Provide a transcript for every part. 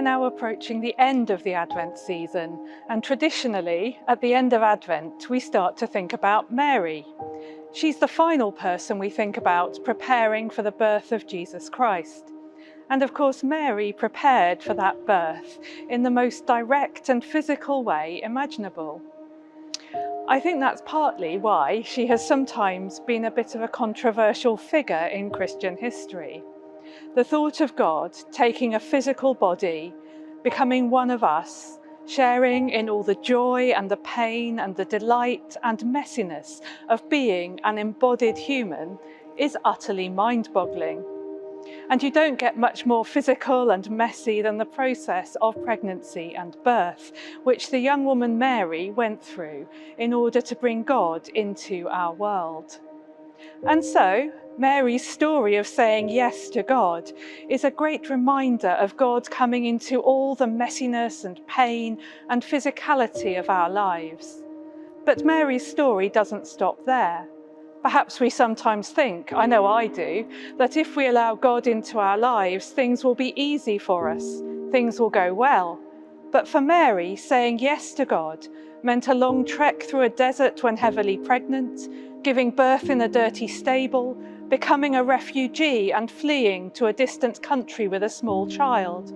now approaching the end of the Advent season, and traditionally, at the end of Advent, we start to think about Mary. She's the final person we think about preparing for the birth of Jesus Christ. And of course, Mary prepared for that birth in the most direct and physical way imaginable. I think that's partly why she has sometimes been a bit of a controversial figure in Christian history. The thought of God taking a physical body, becoming one of us, sharing in all the joy and the pain and the delight and messiness of being an embodied human is utterly mind-boggling. And you don't get much more physical and messy than the process of pregnancy and birth, which the young woman Mary went through in order to bring God into our world. And so, Mary's story of saying yes to God is a great reminder of God coming into all the messiness and pain and physicality of our lives. But Mary's story doesn't stop there. Perhaps we sometimes think, I know I do, that if we allow God into our lives, things will be easy for us, things will go well. But for Mary, saying yes to God meant a long trek through a desert when heavily pregnant, giving birth in a dirty stable, becoming a refugee and fleeing to a distant country with a small child.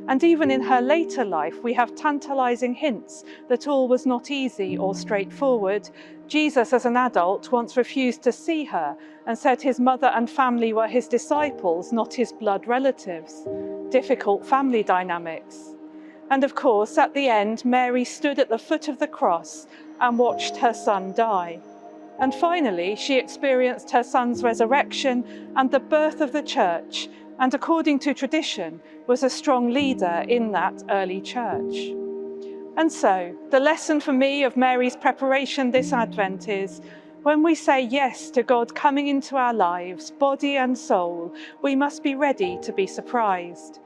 And even in her later life, we have tantalizing hints that all was not easy or straightforward. Jesus, as an adult, once refused to see her and said his mother and family were his disciples, not his blood relatives. Difficult family dynamics. And of course, at the end, Mary stood at the foot of the cross and watched her son die. And finally, she experienced her son's resurrection and the birth of the church, and according to tradition, was a strong leader in that early church. And so, the lesson for me of Mary's preparation this Advent is, when we say yes to God coming into our lives, body and soul, we must be ready to be surprised.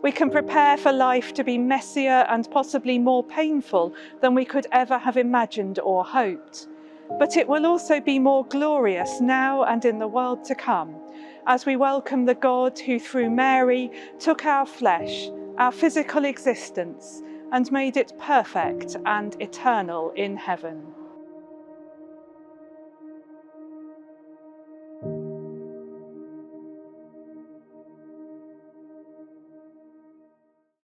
We can prepare for life to be messier and possibly more painful than we could ever have imagined or hoped. But it will also be more glorious now and in the world to come, as we welcome the God who through Mary took our flesh, our physical existence, and made it perfect and eternal in heaven.